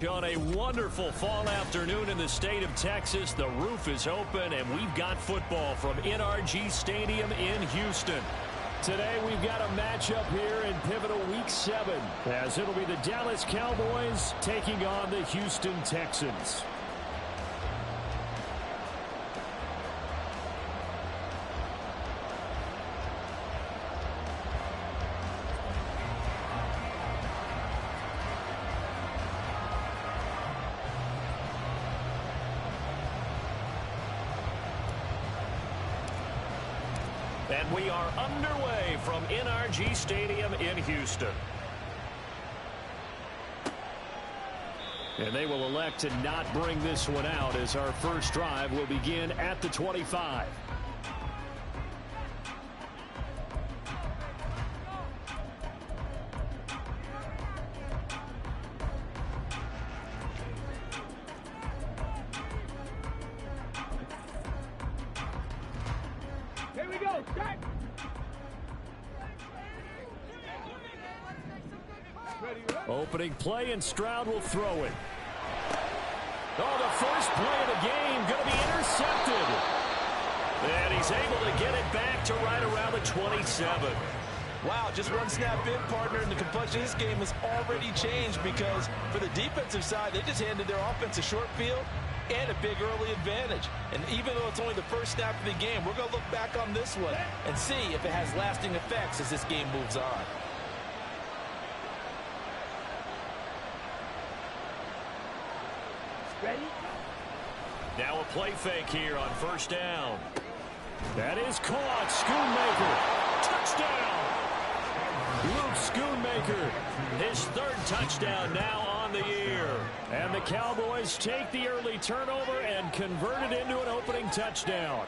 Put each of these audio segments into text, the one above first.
On a wonderful fall afternoon in the state of Texas, the roof is open, and we've got football from NRG Stadium in Houston. Today, we've got a matchup here in pivotal Week 7, as it'll be the Dallas Cowboys taking on the Houston Texans. And we are underway from NRG Stadium in Houston. And they will elect to not bring this one out, as our first drive will begin at the 25. Opening play, and Stroud will throw it. Oh, the first play of the game going to be intercepted. And he's able to get it back to right around the 27. Wow, just one snap in, partner, and the complexion of this game has already changed, because for the defensive side, they just handed their offense a short field and a big early advantage. And even though it's only the first snap of the game, we're going to look back on this one and see if it has lasting effects as this game moves on. Ready? Now a play fake here on first down. That is caught. Schoonmaker. Touchdown. Luke Schoonmaker. His third touchdown now on the year. And the Cowboys take the early turnover and convert it into an opening touchdown.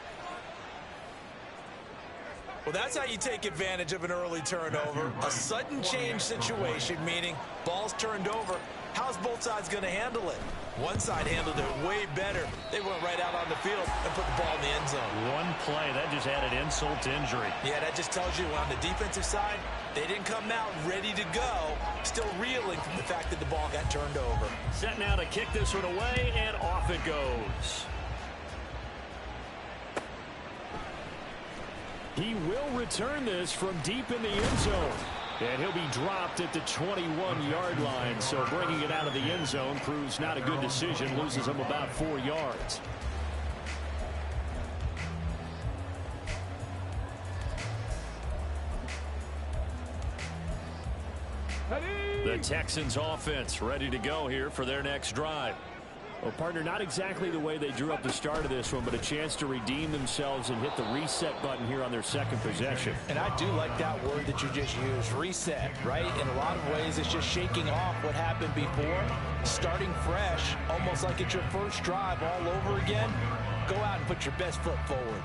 Well, that's how you take advantage of an early turnover. A sudden change situation, meaning ball's turned over. How's both sides going to handle it? One side handled it way better. They went right out on the field and put the ball in the end zone. One play, that just added insult to injury. Yeah, that just tells you on the defensive side, they didn't come out ready to go, still reeling from the fact that the ball got turned over. Set now to kick this one away, and off it goes. He will return this from deep in the end zone. And he'll be dropped at the 21-yard line. So bringing it out of the end zone proves not a good decision. Loses him about 4 yards. The Texans offense ready to go here for their next drive. Well, partner, not exactly the way they drew up the start of this one, but a chance to redeem themselves and hit the reset button here on their second possession. And I do like that word that you just used, reset, right? In a lot of ways, it's just shaking off what happened before, starting fresh, almost like it's your first drive all over again. Go out and put your best foot forward.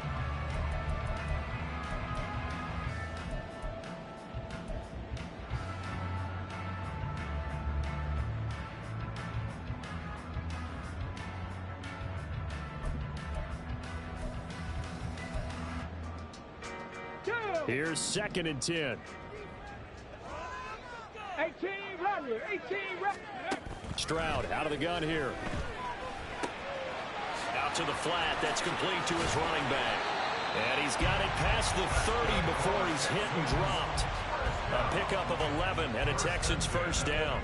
Here's 2nd and 10. 18 runner, 18 runner. Stroud out of the gun here. Out to the flat. That's complete to his running back. And he's got it past the 30 before he's hit and dropped. A pickup of 11 and a Texans first down.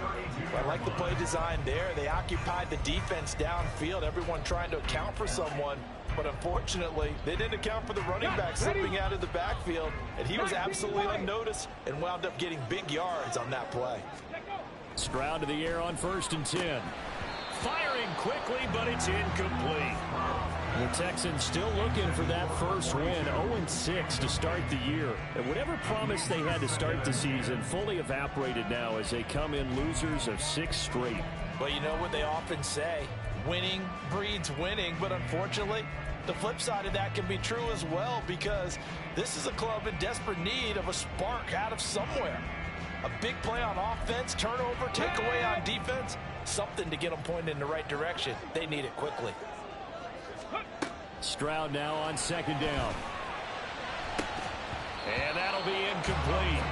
I like the play design there. They occupied the defense downfield, everyone trying to account for someone. But unfortunately, they didn't account for the running back slipping out of the backfield. And he was absolutely unnoticed and wound up getting big yards on that play. Stroud to the air on 1st and 10. Firing quickly, but it's incomplete. The Texans still looking for that first win, 0-6 to start the year. And whatever promise they had to start the season fully evaporated now as they come in losers of 6 straight. Well, you know what they often say, winning breeds winning, but unfortunately, the flip side of that can be true as well, because this is a club in desperate need of a spark out of somewhere. A big play on offense, turnover, takeaway on defense, something to get them pointed in the right direction. They need it quickly. Stroud now on 2nd down. And that'll be incomplete.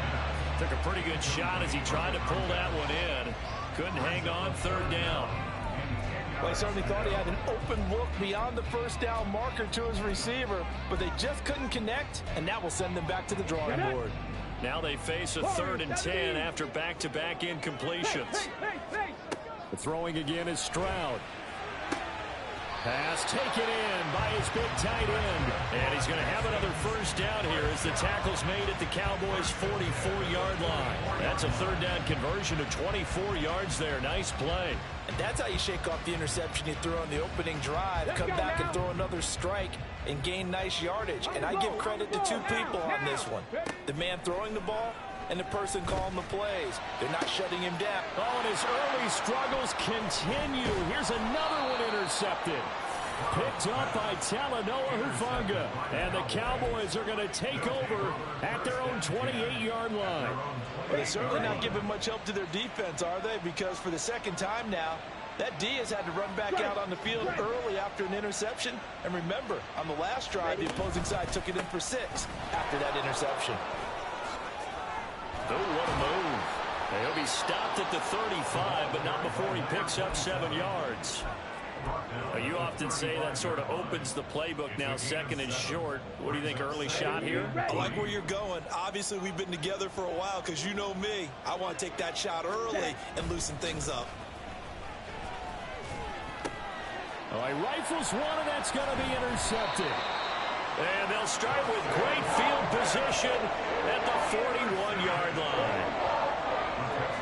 Took a pretty good shot as he tried to pull that one in. Couldn't hang on, third down. Well, he certainly thought he had an open look beyond the first down marker to his receiver, but they just couldn't connect, and that will send them back to the drawing board. Now they face a 3rd and 10 after back-to-back incompletions. The throwing again is Stroud. Pass taken in by his big tight end. And he's going to have another first down here as the tackle's made at the Cowboys' 44-yard line. That's a 3rd down conversion of 24 yards there. Nice play. And that's how you shake off the interception you threw on the opening drive. Come back and throw another strike and gain nice yardage. And I give credit to two people on this one. The man throwing the ball and the person calling the plays. They're not shutting him down. Oh, and his early struggles continue. Here's another one intercepted. Picked up by Talanoa Hufanga. And the Cowboys are going to take over at their own 28-yard line. But they're certainly not giving much help to their defense, are they? Because for the second time now, that D has had to run back out on the field early after an interception. And remember, on the last drive, the opposing side took it in for 6 after that interception. Oh, what a move. He'll be stopped at the 35, but not before he picks up 7 yards. You often say that sort of opens the playbook now, 2nd and short. What do you think, early shot here? I like where you're going. Obviously, we've been together for a while because you know me. I want to take that shot early and loosen things up. Oh, he rifles one, and that's going to be intercepted. And they'll start with great field position at the 41-yard line.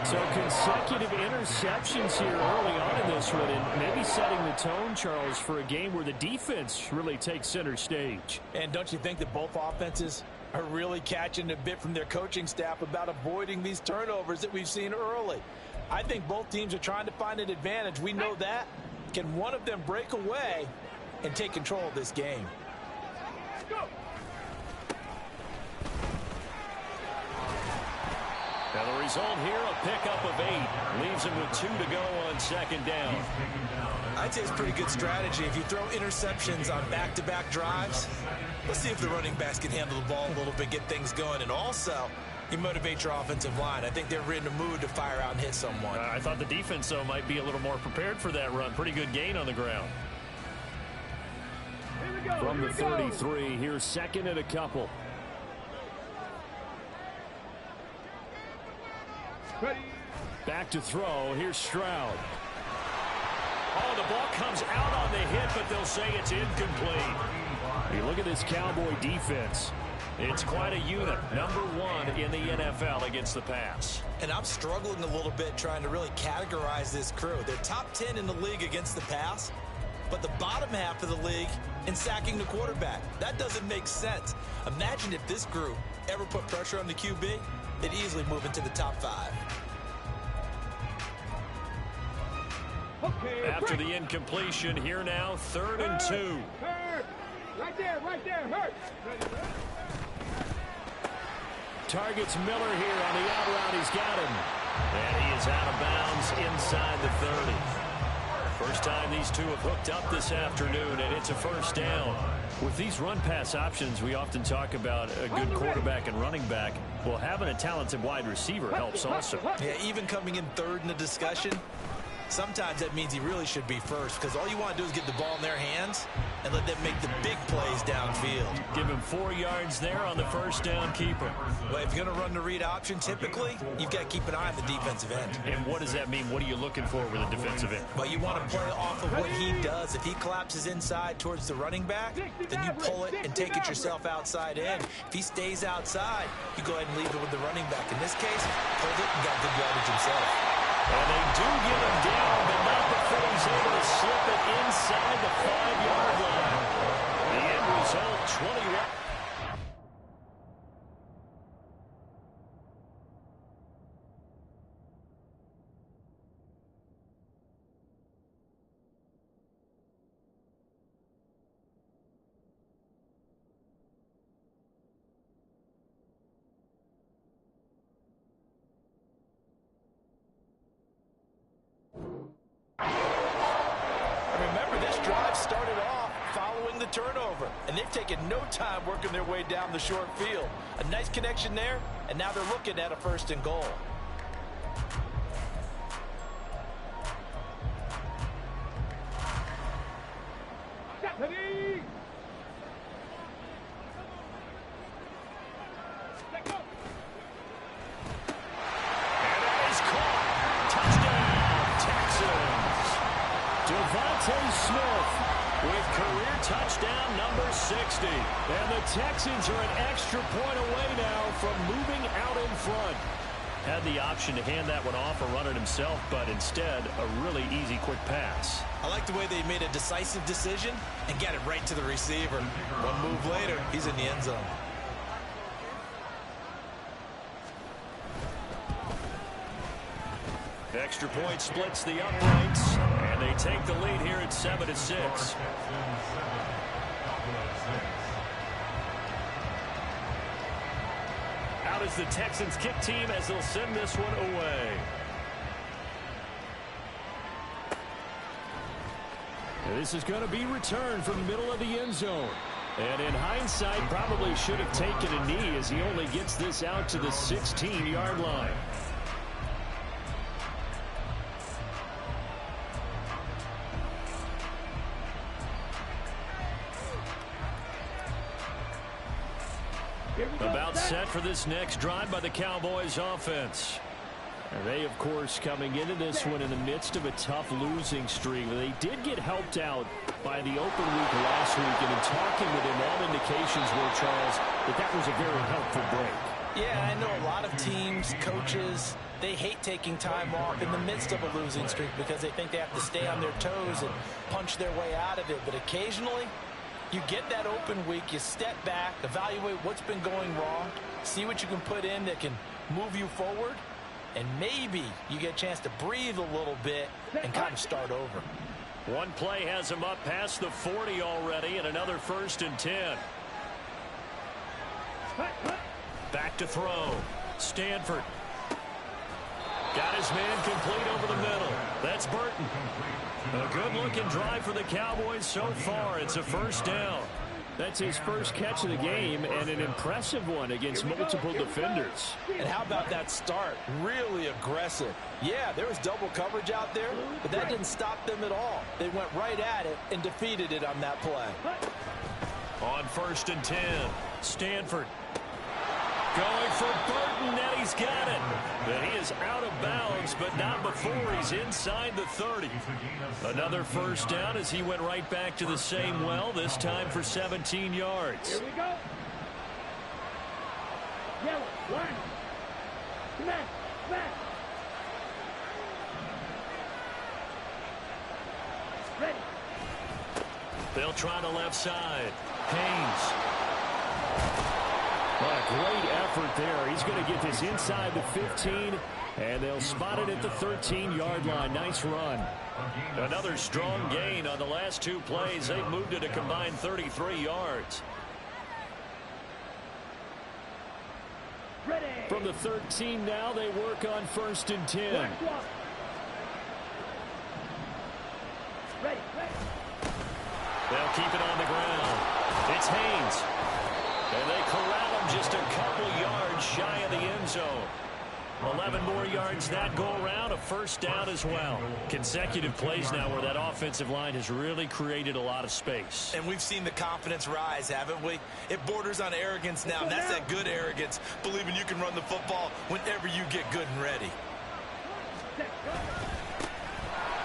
So consecutive interceptions here early on in this one, and maybe setting the tone, Charles, for a game where the defense really takes center stage. And don't you think that both offenses are really catching a bit from their coaching staff about avoiding these turnovers that we've seen early? I think both teams are trying to find an advantage. We know that. Can one of them break away and take control of this game? Now the result here, a pickup of 8. Leaves him with 2 to go on 2nd down. I'd say it's pretty good strategy. If you throw interceptions on back-to-back drives, let's see if the running backs can handle the ball a little bit, get things going. And also, you motivate your offensive line. I think they're in the mood to fire out and hit someone. I thought the defense, though, might be a little more prepared for that run. Pretty good gain on the ground. From the 33, here's 2nd and a couple. Back to throw. Here's Stroud. Oh, the ball comes out on the hit, but they'll say it's incomplete. You look at this Cowboy defense. It's quite a unit. Number 1 in the NFL against the pass. And I'm struggling a little bit trying to really categorize this crew. They're top 10 in the league against the pass, but the bottom half of the league in sacking the quarterback. That doesn't make sense. Imagine if this group ever put pressure on the QB, they'd easily move into the top 5. After the incompletion, here now, 3rd and 2. Right there, hurt. Targets Miller here on the out route. He's got him. And he is out of bounds inside the 30. First time these two have hooked up this afternoon, and it's a first down. With these run-pass options, we often talk about a good quarterback and running back. Well, having a talented wide receiver helps also. Yeah, even coming in 3rd in the discussion, sometimes that means he really should be first, because all you want to do is get the ball in their hands and let them make the big plays downfield. Give him 4 yards there on the first down keeper. Well, if you're going to run the read option, typically, you've got to keep an eye on the defensive end. And what does that mean? What are you looking for with a defensive end? Well, you want to play off of what he does. If he collapses inside towards the running back, then you pull it and take it yourself outside in. If he stays outside, you go ahead and leave it with the running back. In this case, pulled it and got good yardage himself. And they do get him down, but not before he's able to slip it inside the 5-yard line. The end result, 21. Turnover, and they've taken no time working their way down the short field. A nice connection there, and now they're looking at a 1st and goal. Smith with career touchdown number 60. And the Texans are an extra point away now from moving out in front. Had the option to hand that one off or run it himself, but instead a really easy quick pass. I like the way they made a decisive decision and got it right to the receiver. One move later, he's in the end zone. Extra point splits the uprights, and they take the lead here at 7-6. Out is the Texans kick team as they'll send this one away. And this is going to be returned from the middle of the end zone. And in hindsight, probably should have taken a knee as he only gets this out to the 16-yard line. About set for this next drive by the Cowboys offense. And they, of course, coming into this one in the midst of a tough losing streak. They did get helped out by the open week last week, and in talking with him, all indications were, Charles, that was a very helpful break. Yeah, I know a lot of teams, coaches, they hate taking time off in the midst of a losing streak because they think they have to stay on their toes and punch their way out of it. But occasionally, you get that open week, you step back, evaluate what's been going wrong, see what you can put in that can move you forward, and maybe you get a chance to breathe a little bit and kind of start over. One play has him up past the 40 already, and another 1st and 10. Back to throw. Stanford. Got his man complete over the middle. That's Burton. A good-looking drive for the Cowboys so far. It's a 1st down. That's his first catch of the game, and an impressive one against multiple defenders. And how about that start? Really aggressive. Yeah, there was double coverage out there, but that didn't stop them at all. They went right at it and defeated it on that play. On 1st and 10, Stanford. Going for Burton, and he's got it. But he is out of bounds, but not before he's inside the 30. Another 1st down as he went right back to the same well, this time for 17 yards. Here we go. Yellow, line. Smash, smash. Ready. They'll try the left side. Haynes. A great effort there. He's going to get this inside the 15, and they'll spot it at the 13-yard line. Nice run. Another strong gain on the last 2 plays. They've moved it a combined 33 yards. Ready. From the 13 now, they work on 1st and 10. Ready. They'll keep it on the ground. It's Haynes. And they corral him just a couple yards shy of the end zone. 11 more yards that go around, a 1st down as well. Consecutive plays now where that offensive line has really created a lot of space. And we've seen the confidence rise, haven't we? It borders on arrogance now, and that's that good arrogance, believing you can run the football whenever you get good and ready.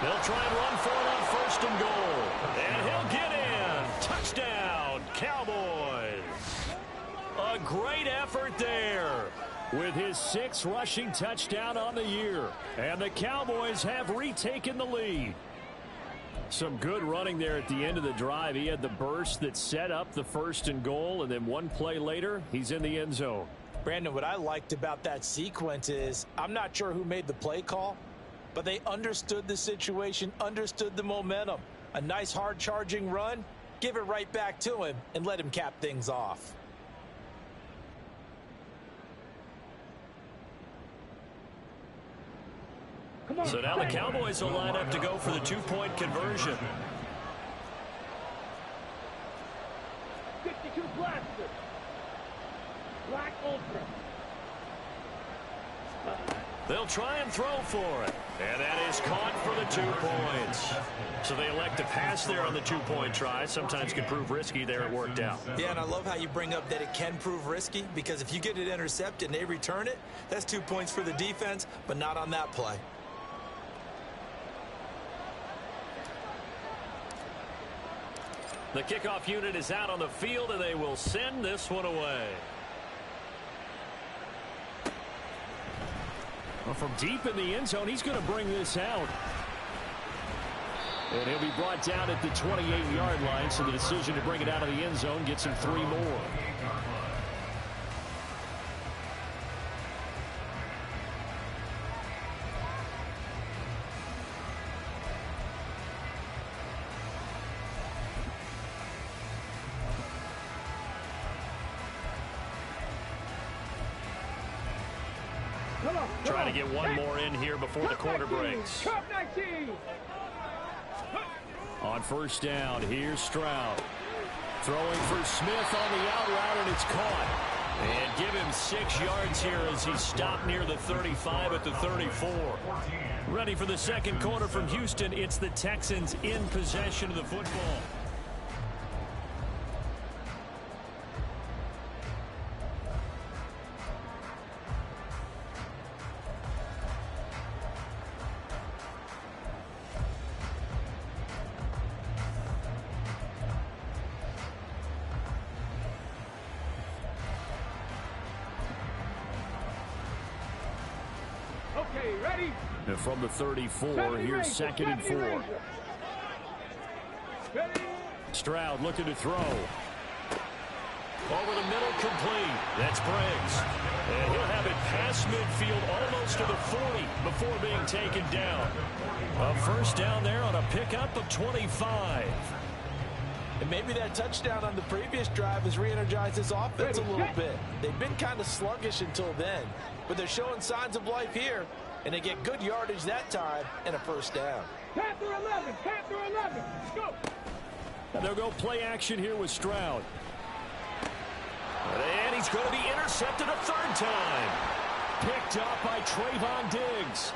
They'll try and run for it on 1st and goal. And he'll get in. Touchdown, Cowboys. A great effort there with his 6th rushing touchdown on the year. And the Cowboys have retaken the lead. Some good running there at the end of the drive. He had the burst that set up the 1st and goal, and then one play later, he's in the end zone. Brandon, what I liked about that sequence is I'm not sure who made the play call, but they understood the situation, understood the momentum. A nice hard-charging run, give it right back to him, and let him cap things off. So now the Cowboys will line up to go for the 2-point conversion. 62 blaster. Black Ultra. They'll try and throw for it. And that is caught for the 2 points. So they elect to pass there on the 2-point try. Sometimes can prove risky. There it worked out. Yeah, and I love how you bring up that it can prove risky, because if you get it intercepted and they return it, that's 2 points for the defense, but not on that play. The kickoff unit is out on the field, and they will send this one away. Well, from deep in the end zone, he's going to bring this out. And he'll be brought down at the 28-yard line, so the decision to bring it out of the end zone gets him 3 more. Trying to get one more in here before the quarter breaks. On first down, here's Stroud. Throwing for Smith on the out route, and it's caught. And give him 6 yards here as he stopped near the 35 at the 34. Ready for the second quarter from Houston. It's the Texans in possession of the football. Okay, ready? And from the 34, here's 2nd and 4. Ready? Stroud looking to throw. Over the middle, complete. That's Briggs. And he'll have it past midfield, almost to the 40 before being taken down. A first down there on a pickup of 25. And maybe that touchdown on the previous drive has re-energized this offense a little bit. They've been kind of sluggish until then, but they're showing signs of life here, and they get good yardage that time and a first down. Panther 11, Panther 11, go! They'll go play action here with Stroud. And he's going to be intercepted a 3rd time. Picked up by Trayvon Diggs.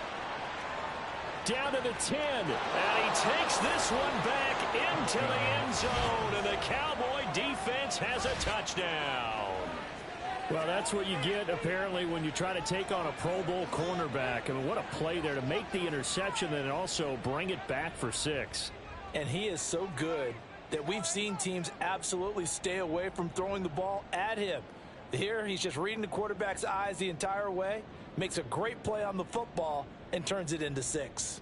Down to the 10, and he takes this one back into the end zone, and the Cowboy defense has a touchdown. Well, that's what you get, apparently, when you try to take on a Pro Bowl cornerback. I mean, what a play there to make the interception and also bring it back for 6. And he is so good that we've seen teams absolutely stay away from throwing the ball at him. Here, he's just reading the quarterback's eyes the entire way, makes a great play on the football, and turns it into 6.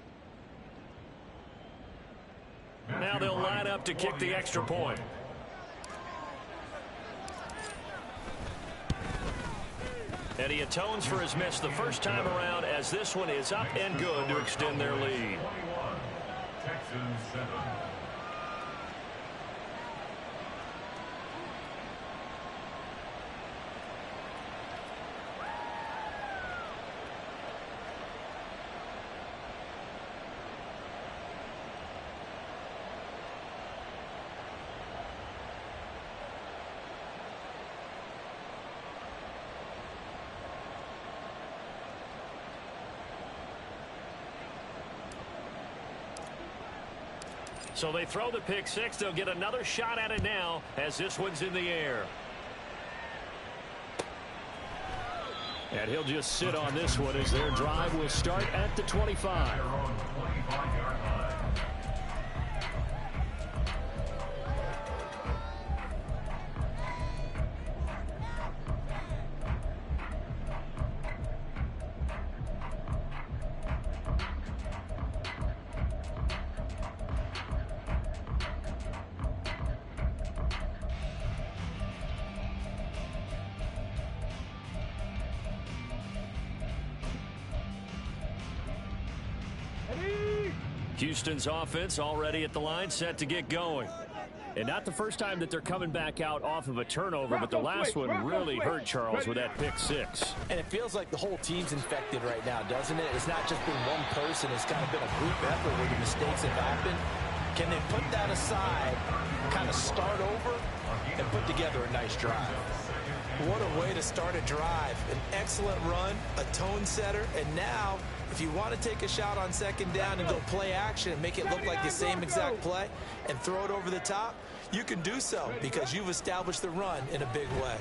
Now they'll line up to kick the extra point. And he atones for his miss the first time around, as this one is up and good to extend their lead. Texans 7. So they throw the pick 6. They'll get another shot at it now as this one's in the air. And he'll just sit on this one as their drive will start at the 25. Houston's offense already at the line, set to get going. And not the first time that they're coming back out off of a turnover, but the last one really hurt Charles with that pick 6. And it feels like the whole team's infected right now, doesn't it? It's not just been one person. It's kind of been a group effort where the mistakes have happened. Can they put that aside, kind of start over, and put together a nice drive? What a way to start a drive. An excellent run, a tone setter, and now if you want to take a shot on 2nd down and go play action and make it look like the same exact play and throw it over the top, you can do so because you've established the run in a big way.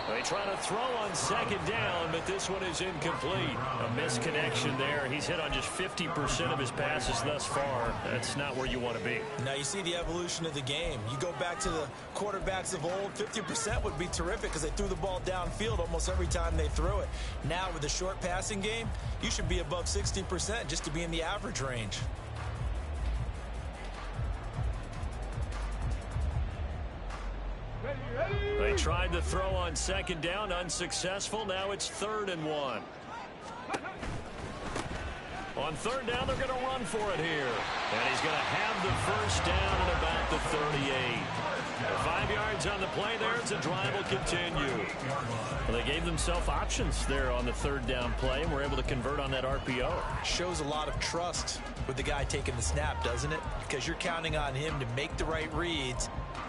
Well, They try to throw on second down, but this one is incomplete. A misconnection there. He's hit on just 50% of his passes thus far. That's not where you want to be. Now you see the evolution of the game. You go back to the quarterbacks of old, 50% would be terrific because they threw the ball downfield almost every time they threw it. Now with the short passing game, you should be above 60% just to be in the average range. They tried to throw on second down, unsuccessful. Now it's 3rd and 1. On 3rd down, they're going to run for it here. And he's going to have the first down at about the 38. 5 yards on the play there as the drive will continue. Well, they gave themselves options there on the 3rd down play and were able to convert on that RPO. Shows a lot of trust with the guy taking the snap, doesn't it? Because you're counting on him to make the right reads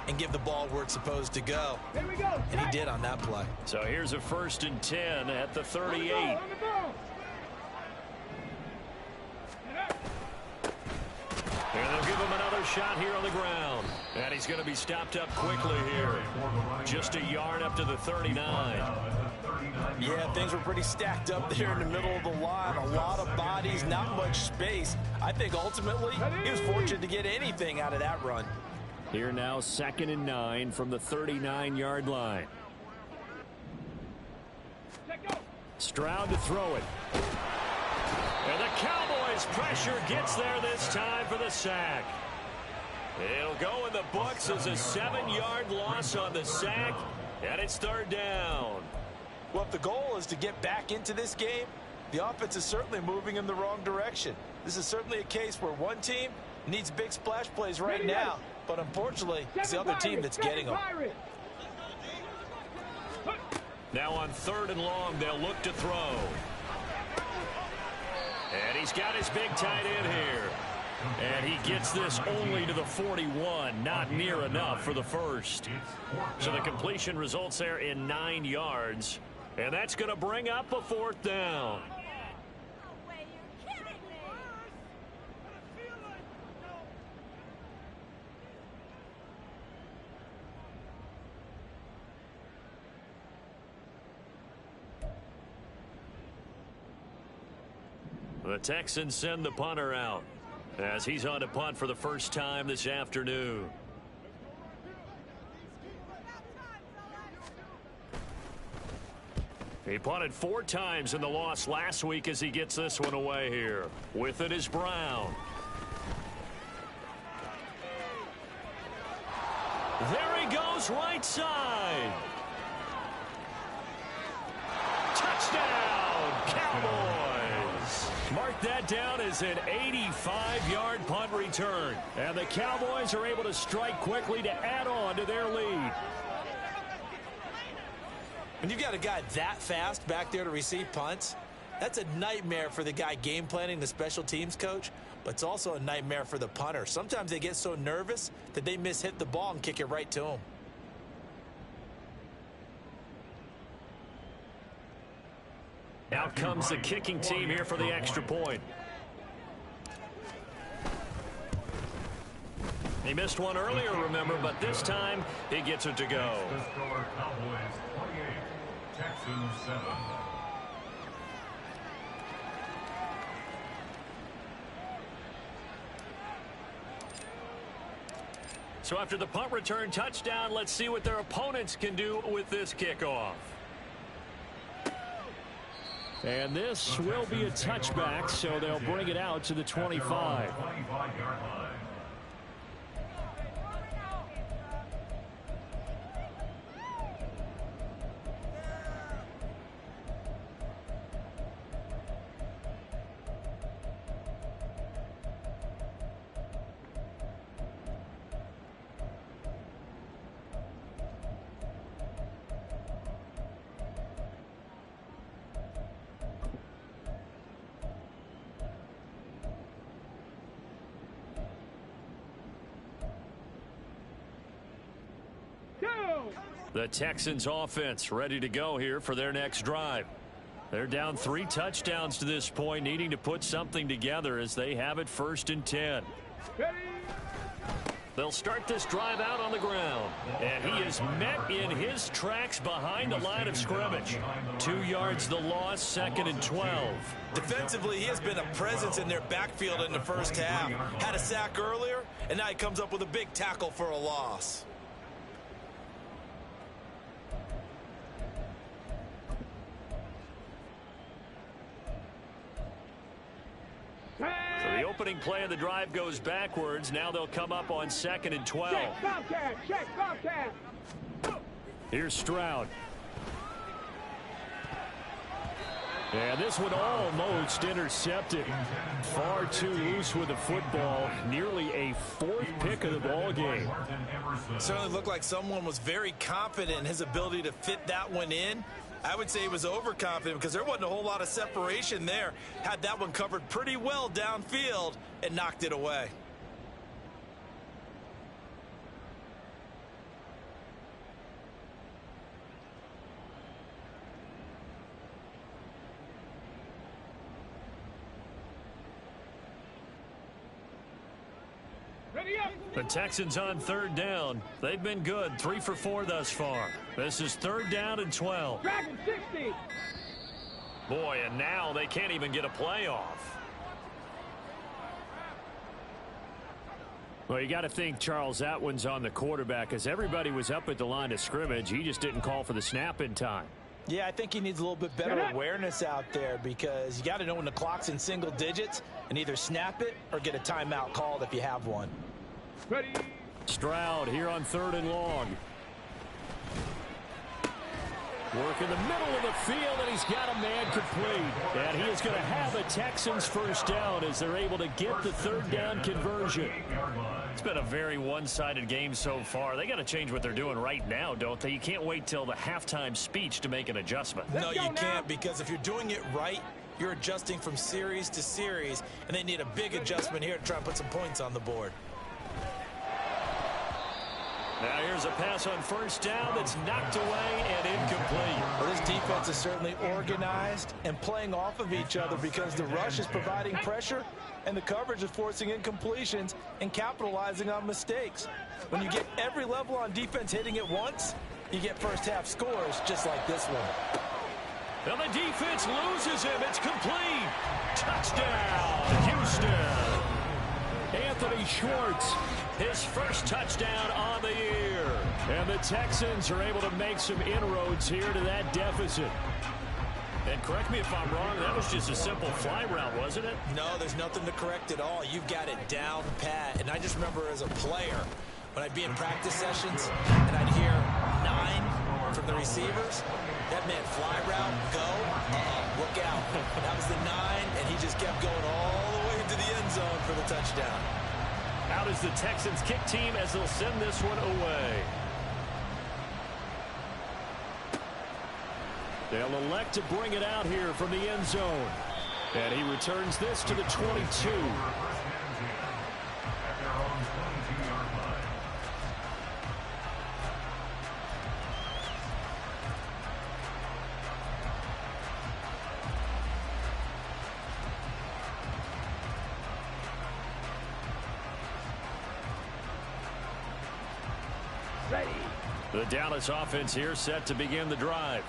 and give the ball where it's supposed to go. Here we go. And he did on that play. So here's a 1st and 10 at the 38. On the ball. And they'll give him another shot here on the ground. And he's going to be stopped up quickly here. Just a yard up to the 39. Yeah, things were pretty stacked up there in the middle of the line. A lot of bodies, not much space. I think ultimately he was fortunate to get anything out of that run. Here now, 2nd and 9 from the 39-yard line. Stroud to throw it. And the Cowboys pressure gets there this time for the sack. It'll go in the books as a 7-yard loss on the sack, and it's 3rd down. Well, if the goal is to get back into this game, the offense is certainly moving in the wrong direction. This is certainly a case where one team needs big splash plays right now, but unfortunately, it's the other team that's getting them. Now on 3rd and long, they'll look to throw. And he's got his big tight end here. And he gets this only to the 41, not near enough for the first. So the completion results there in 9 yards. And that's going to bring up a 4th down. The Texans send the punter out as he's on to punt for the first time this afternoon. He punted 4 times in the loss last week as he gets this one away here. With it is Brown. There he goes, right side. Touchdown, Cowboys. Mark that down as an 85-yard punt return. And the Cowboys are able to strike quickly to add on to their lead. When you've got a guy that fast back there to receive punts, that's a nightmare for the guy game planning, the special teams coach, but it's also a nightmare for the punter. Sometimes they get so nervous that they hit the ball and kick it right to him. Out comes the kicking team here for the extra point. He missed one earlier, remember, but this time he gets it to go. The score, Cowboys 28, Texans 7. So after the punt return touchdown, let's see what their opponents can do with this kickoff. And this will be a touchback, so they'll bring it out to the 25. 25-yard line. The Texans offense ready to go here for their next drive. They're down 3 touchdowns to this point, needing to put something together as they have it 1st and 10. They'll start this drive out on the ground. And he is met in his tracks behind the line of scrimmage. 2 yards the loss, 2nd and 12. Defensively, he has been a presence in their backfield in the first half. Had a sack earlier, and now he comes up with a big tackle for a loss. So the opening play of the drive goes backwards. Now they'll come up on 2nd and 12. Check Bobcat. Check Bobcat. Here's Stroud. And this one almost intercepted. Far too loose with the football. Nearly a 4th pick of the ball game. Certainly looked like someone was very confident in his ability to fit that one in. I would say he was overconfident because there wasn't a whole lot of separation there. Had that one covered pretty well downfield and knocked it away. Ready up. The Texans on 3rd down. They've been good, 3 for 4 thus far. This is 3rd down and 12. Dragon 60. Boy, and now they can't even get a play off. Well, you got to think, Charles, that one's on the quarterback as everybody was up at the line of scrimmage. He just didn't call for the snap in time. Yeah, I think he needs a little bit better awareness out there because you got to know when the clock's in single digits and either snap it or get a timeout called if you have one. Ready. Stroud here on 3rd and long. Work in the middle of the field, and he's got a man complete. And he is going to have a Texans first down as they're able to get the 3rd down conversion. It's been a very one-sided game so far. They got to change what they're doing right now, don't they? You can't wait till the halftime speech to make an adjustment. No, you can't, because if you're doing it right, you're adjusting from series to series, and they need a big adjustment here to try and put some points on the board. Now here's a pass on 1st down that's knocked away and incomplete. Well, this defense is certainly organized and playing off of each other because the rush is providing pressure and the coverage is forcing incompletions and capitalizing on mistakes. When you get every level on defense hitting it once, you get first half scores just like this one. And the defense loses him. It's complete. Touchdown, Houston. Anthony Schwartz, his first touchdown on the year. And the Texans are able to make some inroads here to that deficit. And correct me if I'm wrong, that was just a simple fly route, wasn't it? No, there's nothing to correct at all. You've got it down pat. And I just remember as a player, when I'd be in practice sessions and I'd hear 9 from the receivers, that meant fly route, go, look out. That was the 9, and he just kept going all the way into the end zone for the touchdown. Out is the Texans kick team as they'll send this one away. They'll elect to bring it out here from the end zone. And he returns this to the 22. The Dallas offense here set to begin the drive.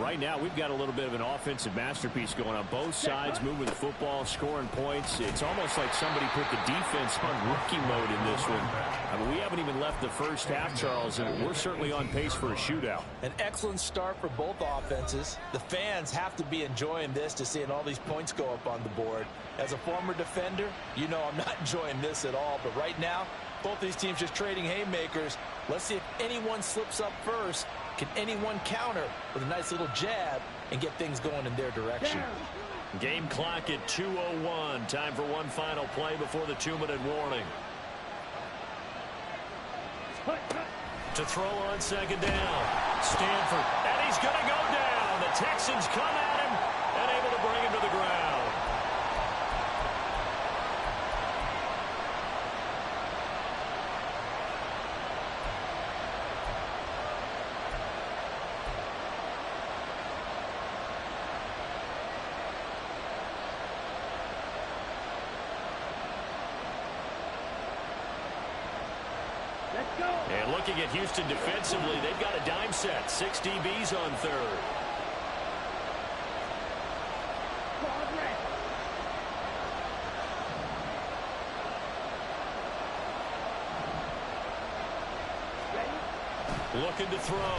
Right now, we've got a little bit of an offensive masterpiece going on both sides, moving the football, scoring points. It's almost like somebody put the defense on rookie mode in this one. I mean, we haven't even left the first half, Charles, and we're certainly on pace for a shootout. An excellent start for both offenses. The fans have to be enjoying this to seeing all these points go up on the board. As a former defender, you know I'm not enjoying this at all. But right now, both these teams just trading haymakers. Let's see if anyone slips up first. Can anyone counter with a nice little jab and get things going in their direction? Game clock at 2:01. Time for one final play before the 2-minute warning. To throw on 2nd down. Stanford. And he's going to go down. The Texans come at him and able to bring him to the ground. And looking at Houston defensively, they've got a dime set. 6 DBs on third. Looking to throw.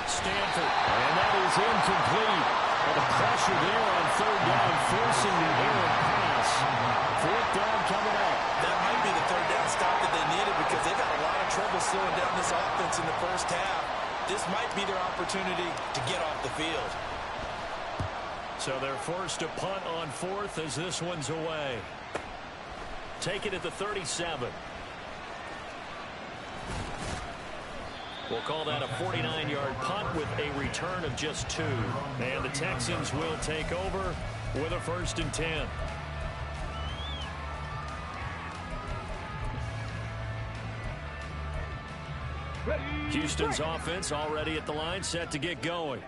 Stanford. And that is incomplete. And the pressure there on third down, forcing the errant pass. Fourth down coming up. That might be the third down stop that they needed because they've had a lot of trouble slowing down this offense in the first half. This might be their opportunity to get off the field. So they're forced to punt on fourth as this one's away. Take it at the 37. We'll call that a 49-yard punt with a return of just 2. And the Texans will take over with a 1st and 10. Houston's offense already at the line, set to get going.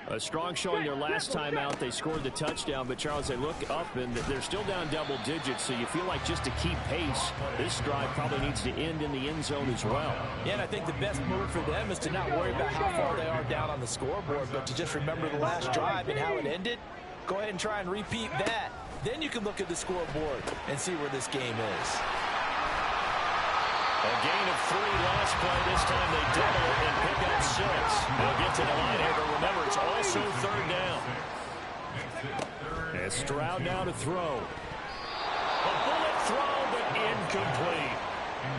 A strong showing their last time out. They scored the touchdown, but Charles, they look up and they're still down double digits, so you feel like just to keep pace, this drive probably needs to end in the end zone as well. Yeah, and I think the best move for them is to not worry about how far they are down on the scoreboard, but to just remember the last drive and how it ended. Go ahead and try and repeat that. Then you can look at the scoreboard and see where this game is. A gain of 3 last play. This time they double it and pick up 6. They'll get to the line here, but remember, it's also third down. And Stroud now to throw. A bullet throw, but incomplete.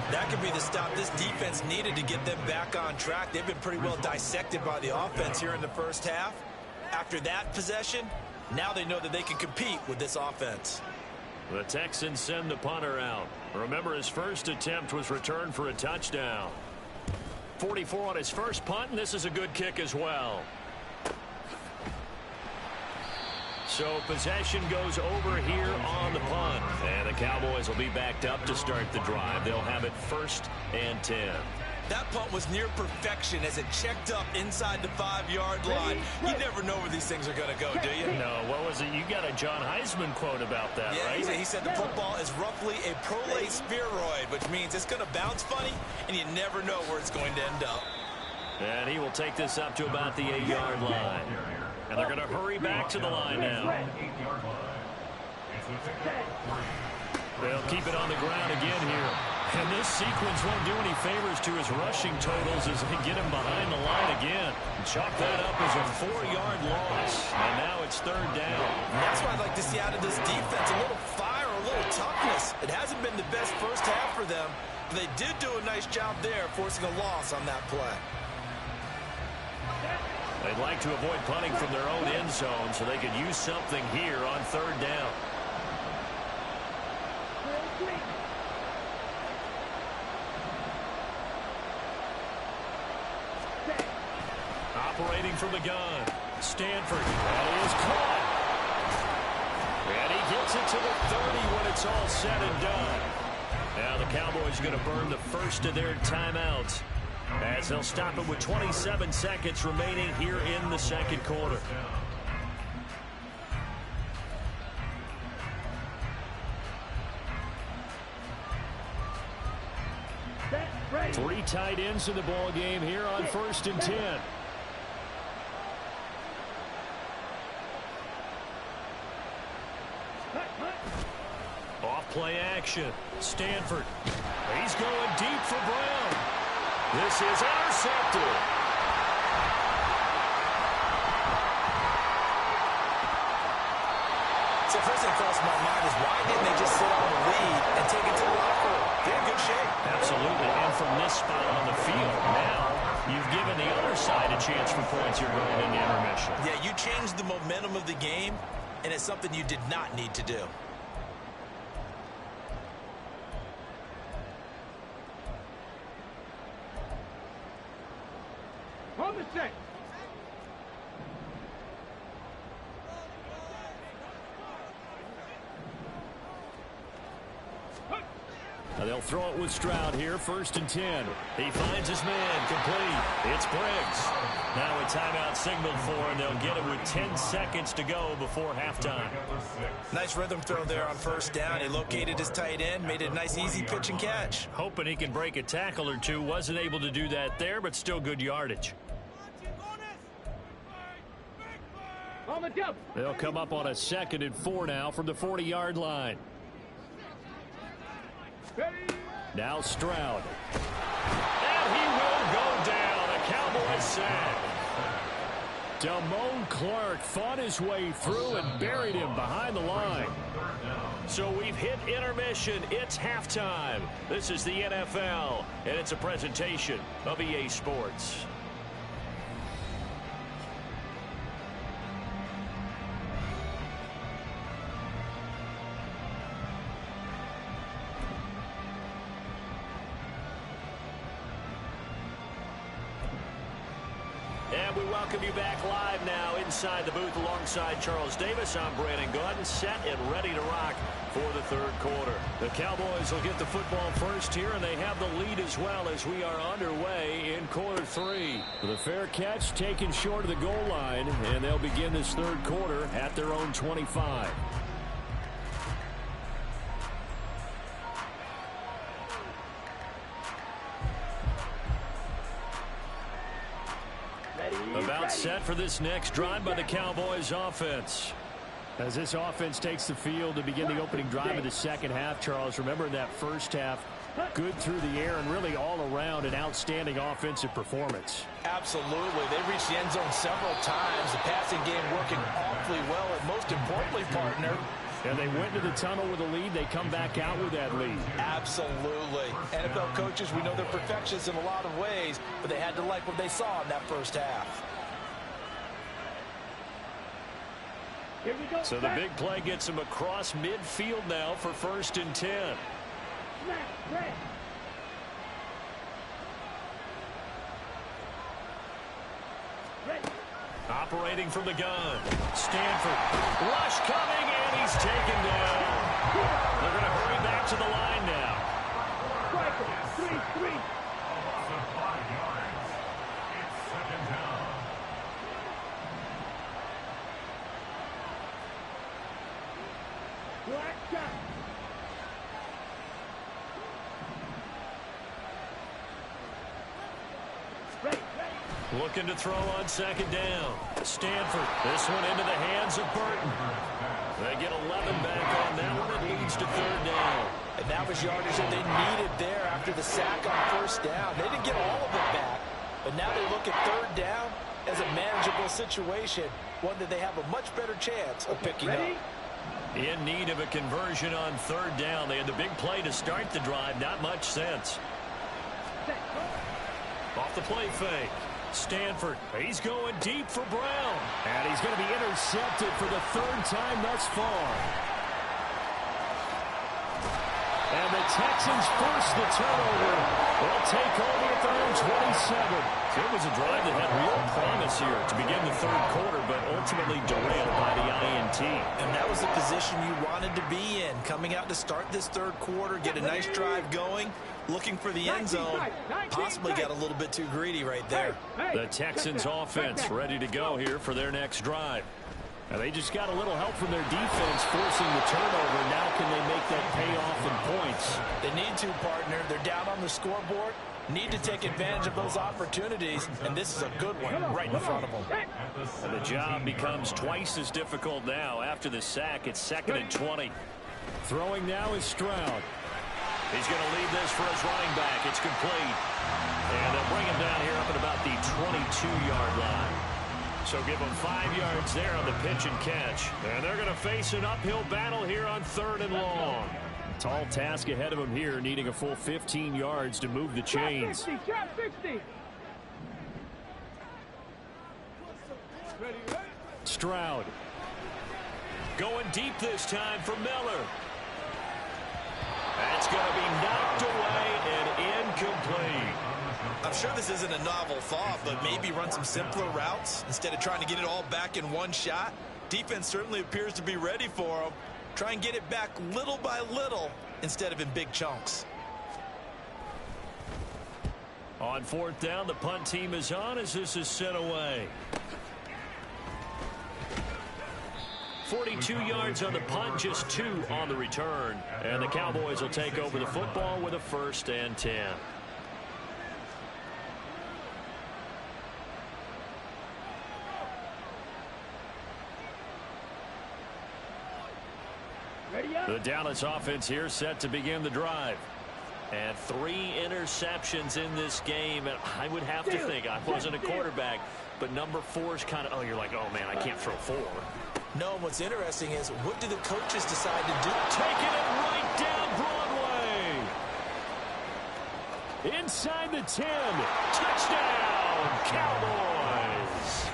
That could be the stop this defense needed to get them back on track. They've been pretty well dissected by the offense here in the first half. After that possession, now they know that they can compete with this offense. The Texans send the punter out. Remember, his first attempt was returned for a touchdown. 44 on his first punt, and this is a good kick as well. So possession goes over here on the punt. And the Cowboys will be backed up to start the drive. They'll have it 1st and 10. That punt was near perfection as it checked up inside the 5-yard line. You never know where these things are going to go, do you? No, what was it? You got a John Heisman quote about that, yeah, right? He said the football is roughly a prolate spheroid, which means it's going to bounce funny, and you never know where it's going to end up. And he will take this up to about the 8-yard line. And they're going to hurry back to the line now. They'll keep it on the ground again here. And this sequence won't do any favors to his rushing totals as they get him behind the line again. Chalk that up as a 4-yard loss. And now it's third down. And that's what I'd like to see out of this defense. A little fire, a little toughness. It hasn't been the best first half for them, but they did do a nice job there forcing a loss on that play. They'd like to avoid punting from their own end zone so they could use something here on third down. Operating from the gun, Stanford. That is caught. And he gets it to the 30 when it's all said and done. Now the Cowboys are going to burn the first of their timeouts as they'll stop it with 27 seconds remaining here in the second quarter. Three tight ends in the ball game here on 1st and 10. Off play action. Stanford. He's going deep for Brown. This is intercepted. So first thing crossed my mind is why didn't they just sit on the lead and take it to the locker room? They're in good shape. Absolutely. And from this spot on the field, now you've given the other side a chance for points here going into intermission. Yeah, you changed the momentum of the game, and it's something you did not need to do. On the set. They'll throw it with Stroud here, 1st and 10. He finds his man, complete. It's Briggs. Now a timeout signaled for, and they'll get it with 10 seconds to go before halftime. Nice rhythm throw there on 1st down. He located his tight end, made it a nice easy pitch and catch. Hoping he can break a tackle or two. Wasn't able to do that there, but still good yardage. On the jump. They'll come up on a 2nd and 4 now from the 40-yard line. Ready. Now Stroud. And he will go down. A Cowboys sack. Damone Clark fought his way through and buried him behind the line. So we've hit intermission. It's halftime. This is the NFL, and it's a presentation of EA Sports. And we welcome you back live now inside the booth alongside Charles Davis. I'm Brandon Gordon, set and ready to rock for the 3rd quarter. The Cowboys will get the football first here, and they have the lead as well as we are underway in quarter 3. The fair catch taken short of the goal line, and they'll begin this 3rd quarter at their own 25. About set for this next drive by the Cowboys offense. As this offense takes the field to begin the opening drive of the 2nd half, Charles, remember in that 1st half, good through the air and really all around an outstanding offensive performance. Absolutely. They reached the end zone several times. The passing game working awfully well, and most importantly, partner, and they went into the tunnel with a lead. They come back out with that lead. Absolutely. NFL coaches, we know they're perfectionists in a lot of ways, but they had to like what they saw in that 1st half. Here we go. So the big play gets him across midfield now for 1st and 10. Snap, snap. Ready. Operating from the gun. Stanford. Rush coming, and he's taken down. They're going to hurry back to the line now. Striker, 3-3. Also 5 yards. It's 2nd down. Black shot. Ready, ready. Looking to throw on 2nd down. Stanford. This one into the hands of Burton. They get 11 back on that one. It leads to 3rd down. And that was yardage that they needed there after the sack on 1st down. They didn't get all of it back, but now they look at 3rd down as a manageable situation, one that they have a much better chance of picking up. In need of a conversion on 3rd down. They had the big play to start the drive. Not much sense. Off the play fake. Stanford. He's going deep for Brown. And he's going to be intercepted for the 3rd time thus far. And the Texans force the turnover. They'll take over at their own 27. So it was a drive that had real promise here to begin the 3rd quarter, but ultimately derailed by the INT. And that was the position you wanted to be in. Coming out to start this 3rd quarter, get a nice drive going, looking for the end zone. Possibly got a little bit too greedy right there. The Texans offense ready to go here for their next drive. And they just got a little help from their defense forcing the turnover. Now can they make that pay off in points? They need to, partner. They're down on the scoreboard. Need to take advantage of those opportunities, and this is a good one right in front of them. And the job becomes twice as difficult now. After the sack, it's 2nd and 20. Throwing now is Stroud. He's going to lead this for his running back. It's complete. And they'll bring him down here up at about the 22-yard line. So give him 5 yards there on the pitch and catch. And they're going to face an uphill battle here on 3rd and long. Tall task ahead of him here, needing a full 15 yards to move the chains. Shot 60. Stroud. Going deep this time for Miller. That's going to be knocked away and incomplete. I'm sure this isn't a novel thought, but maybe run some simpler routes instead of trying to get it all back in one shot. Defense certainly appears to be ready for them. Try and get it back little by little instead of in big chunks. On fourth down, the punt team is on as this is sent away. 42 yards on the punt, just 2 on the return. And the Cowboys will take over the football with a 1st and 10. The Dallas offense here set to begin the drive. And 3 interceptions in this game. And I would have to think, I wasn't a quarterback, but number 4 is kind of, oh, you're like, oh, man, I can't throw 4. No, what's interesting is, what do the coaches decide to do? Taking it right down Broadway. Inside the 10. Touchdown, Cowboys.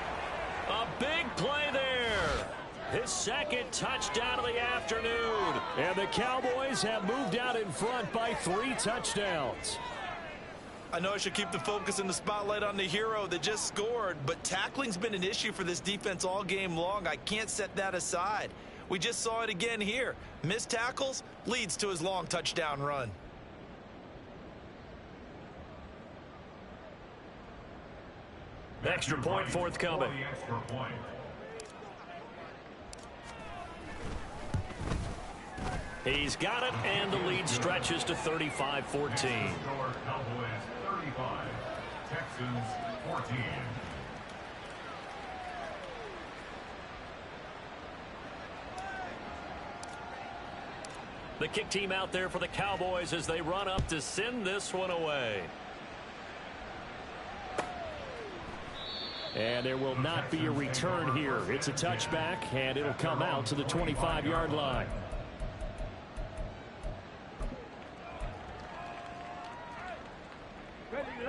A big play there. His 2nd touchdown of the afternoon. And the Cowboys have moved out in front by 3 touchdowns. I know I should keep the focus and the spotlight on the hero that just scored, but tackling's been an issue for this defense all game long. I can't set that aside. We just saw it again here. Missed tackles leads to his long touchdown run. Extra point forthcoming. He's got it, and the lead stretches to 35-14. Cowboys 35, Texans 14. The kick team out there for the Cowboys as they run up to send this one away. And there will not be a return here. It's a touchback, and it'll come out to the 25-yard line.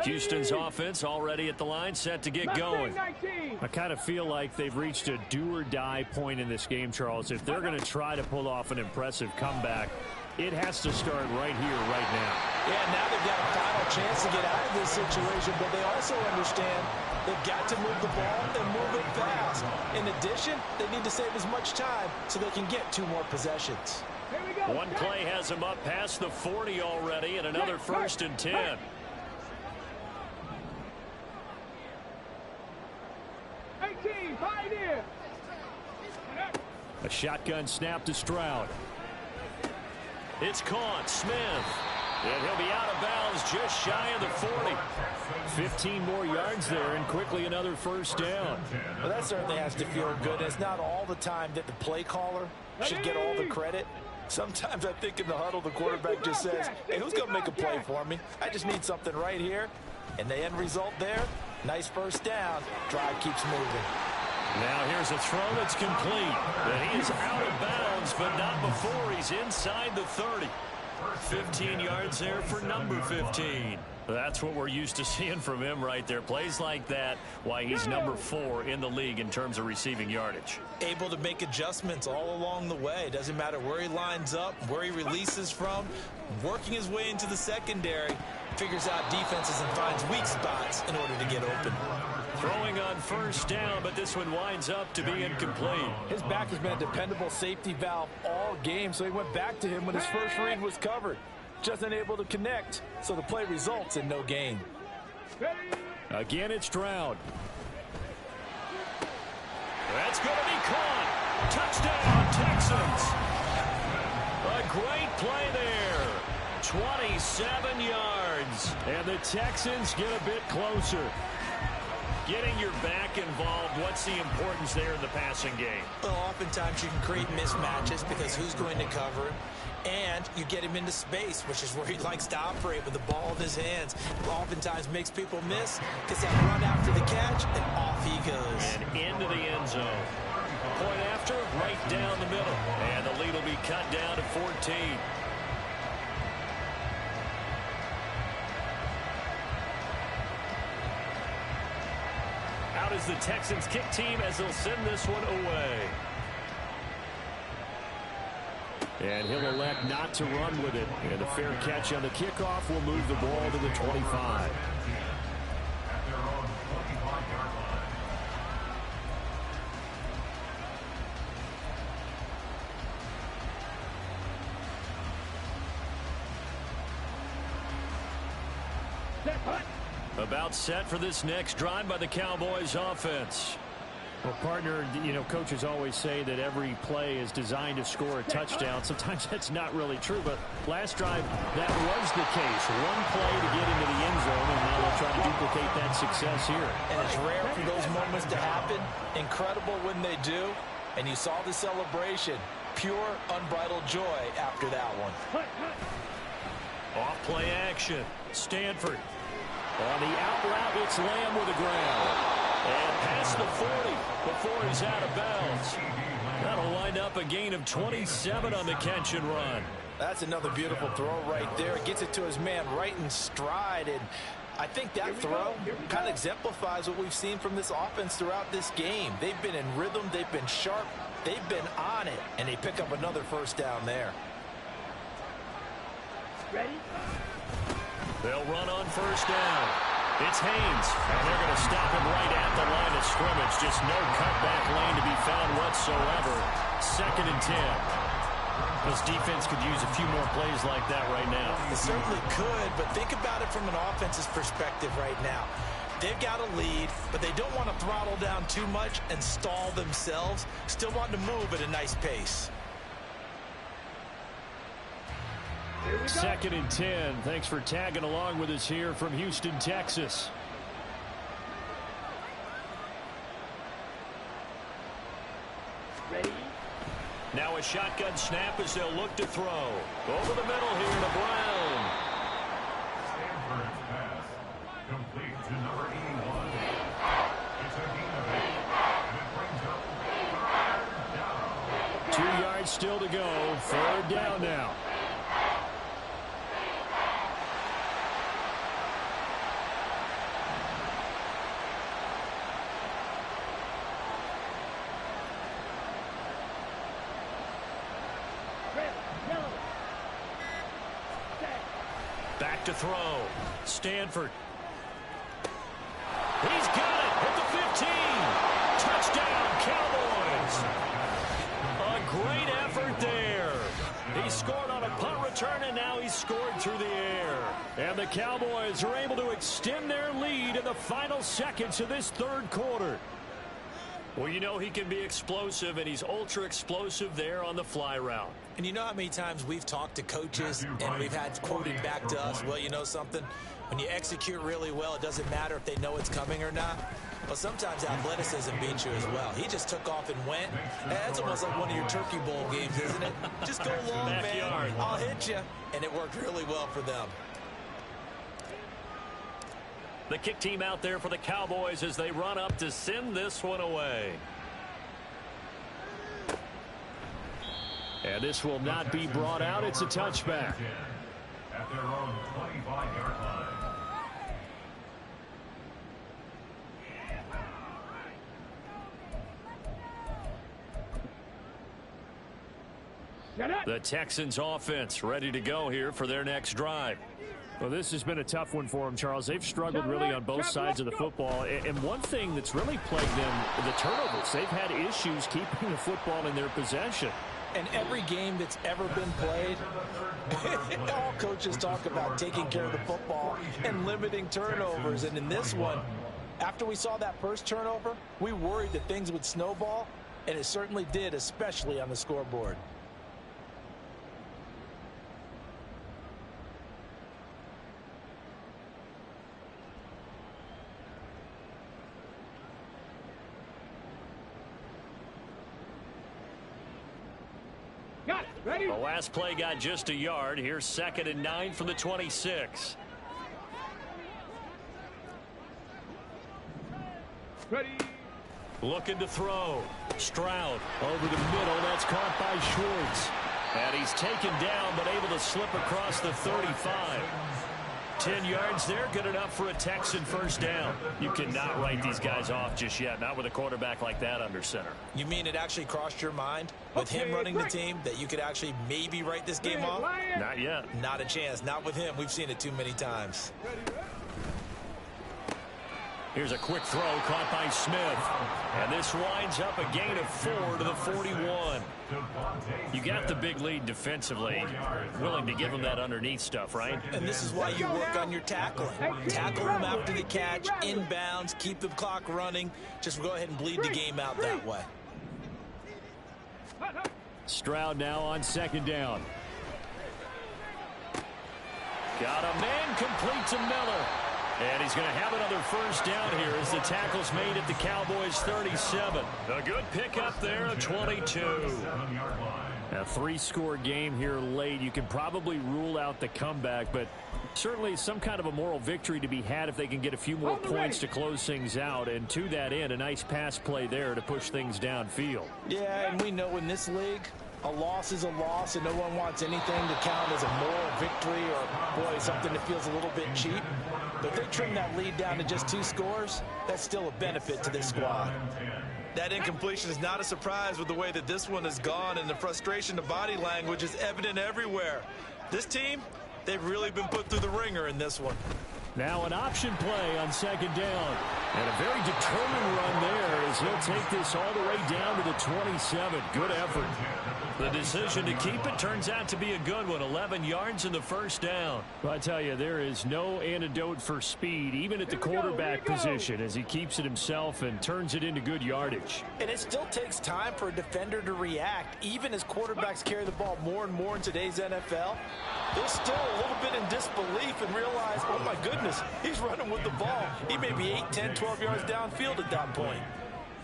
Houston's offense already at the line, set to get going. I kind of feel like they've reached a do-or-die point in this game, Charles. If they're going to try to pull off an impressive comeback, it has to start right here, right now. Yeah, now they've got a final chance to get out of this situation, but they also understand they've got to move the ball and move it fast. In addition, they need to save as much time so they can get 2 more possessions. One play has them up past the 40 already, and another 1st and 10. A shotgun snap to Stroud. It's caught. Smith. And he'll be out of bounds just shy of the 40. 15 more yards there, and quickly another 1st down. Well, that certainly has to feel good. It's not all the time that the play caller should get all the credit. Sometimes I think in the huddle, the quarterback just says, hey, who's going to make a play for me? I just need something right here. And the end result there, nice 1st down. Drive keeps moving. Now here's a throw that's complete. And he is out of bounds, but not before he's inside the 30. 15 yards there for number 15. That's what we're used to seeing from him right there. Plays like that, why he's number 4 in the league in terms of receiving yardage. Able to make adjustments all along the way. Doesn't matter where he lines up, where he releases from. Working his way into the secondary. Figures out defenses and finds weak spots in order to get open. Throwing on 1st down, but this one winds up to be incomplete. His back has been a dependable safety valve all game, so he went back to him when his first read was covered. Just unable to connect, so the play results in no gain. Again, it's Stroud. That's going to be caught. Touchdown, Texans. A great play there. 27 yards. And the Texans get a bit closer. Getting your back involved, what's the importance there in the passing game? Well, oftentimes you can create mismatches because who's going to cover him? And you get him into space, which is where he likes to operate with the ball in his hands. Oftentimes makes people miss, gets that run after the catch, and off he goes. And into the end zone. Point after, right down the middle. And the lead will be cut down to 14. Out is the Texans kick team as they'll send this one away. And he'll elect not to run with it. And a fair catch on the kickoff will move the ball to the 25. About set for this next drive by the Cowboys offense. Well, partner, you know, coaches always say that every play is designed to score a touchdown. Sometimes that's not really true, but last drive, that was the case. One play to get into the end zone, and now they'll try to duplicate that success here. And it's rare for those moments to happen. Incredible when they do. And you saw the celebration. Pure, unbridled joy after that one. Off play action. Stanford. On the out route, it's Lamb with a grab. And past the 40 before he's out of bounds. That'll wind up a gain of 27 on the catch and run. That's another beautiful throw right there. Gets it to his man right in stride. And I think that throw kind of exemplifies what we've seen from this offense throughout this game. They've been in rhythm. They've been sharp. They've been on it. And they pick up another first down there. Ready? They'll run on first down. It's Haynes, and they're going to stop him right at the line of scrimmage. Just no cutback lane to be found whatsoever. 2nd and 10. This defense could use a few more plays like that right now. It certainly could, but think about it from an offense's perspective right now. They've got a lead, but they don't want to throttle down too much and stall themselves. Still want to move at a nice pace. 2nd and 10. Thanks for tagging along with us here from Houston, Texas. Ready? Now a shotgun snap as they'll look to throw. Over the middle here to Brown. Stanford's pass complete to number 81. It's a gain of 8, and it brings up 3rd down. 2 yards still to go. 3rd down now. Back to throw. Stanford. He's got it at the 15. Touchdown, Cowboys. A great effort there. He scored on a punt return, and now he's scored through the air. And the Cowboys are able to extend their lead in the final seconds of this 3rd quarter. Well, you know he can be explosive, and he's ultra explosive there on the fly route. And you know how many times we've talked to coaches and we've had quoted back to us, well, you know something? When you execute really well, it doesn't matter if they know it's coming or not. But sometimes athleticism beats you as well. He just took off and went. That's almost like one of your Turkey Bowl games, isn't it? Just go long, man. I'll hit you. And it worked really well for them. The kick team out there for the Cowboys as they run up to send this one away. And this will not be brought out. It's a touchback. At their own 25-yard line. The Texans offense ready to go here for their next drive. Well, this has been a tough one for them, Charles. They've struggled really on both sides of the football. And one thing that's really plagued them, the turnovers. They've had issues keeping the football in their possession. And every game that's ever been played, all coaches talk about taking care of the football and limiting turnovers. And in this one, after we saw that first turnover, we worried that things would snowball, and it certainly did, especially on the scoreboard. Got it. Ready? The last play got just a yard. Here's 2nd and 9 from the 26. Ready? Looking to throw. Stroud over the middle. That's caught by Schwartz. And he's taken down but able to slip across the 35. 10 yards there, good enough for a Texan first down. You cannot write these guys off just yet, not with a quarterback like that under center. You mean it actually crossed your mind with him running the team that you could actually maybe write this game off? Not yet. Not a chance. Not with him. We've seen it too many times. Here's a quick throw caught by Smith. And this winds up a gain of 4 to the 41. You got the big lead defensively. Willing to give them that underneath stuff, right? And this is why you work on your tackling. Tackle them after the catch, inbounds, keep the clock running. Just go ahead and bleed the game out that way. Stroud now on second down. Got a man complete to Miller. And he's going to have another first down here as the tackle's made at the Cowboys 37. A good pickup there, a 22. A 3-score game here late. You can probably rule out the comeback, but certainly some kind of a moral victory to be had if they can get a few more points to close things out. And to that end, a nice pass play there to push things downfield. Yeah, and we know in this league, a loss is a loss, and no one wants anything to count as a moral victory or, boy, something that feels a little bit cheap. But if they trim that lead down to just 2 scores, that's still a benefit to this squad. That incompletion is not a surprise with the way that this one has gone, and the frustration, the body language is evident everywhere. This team, they've really been put through the ringer in this one. Now an option play on second down. And a very determined run there as he'll take this all the way down to the 27. Good effort. The decision to keep it turns out to be a good one. 11 yards in the first down. Well, I tell you, there is no antidote for speed, even at the quarterback position, as he keeps it himself and turns it into good yardage. And it still takes time for a defender to react, even as quarterbacks carry the ball more and more in today's NFL. They're still a little bit in disbelief and realize, oh my goodness, he's running with the ball. He may be 8, 10, 12 yards downfield at that point.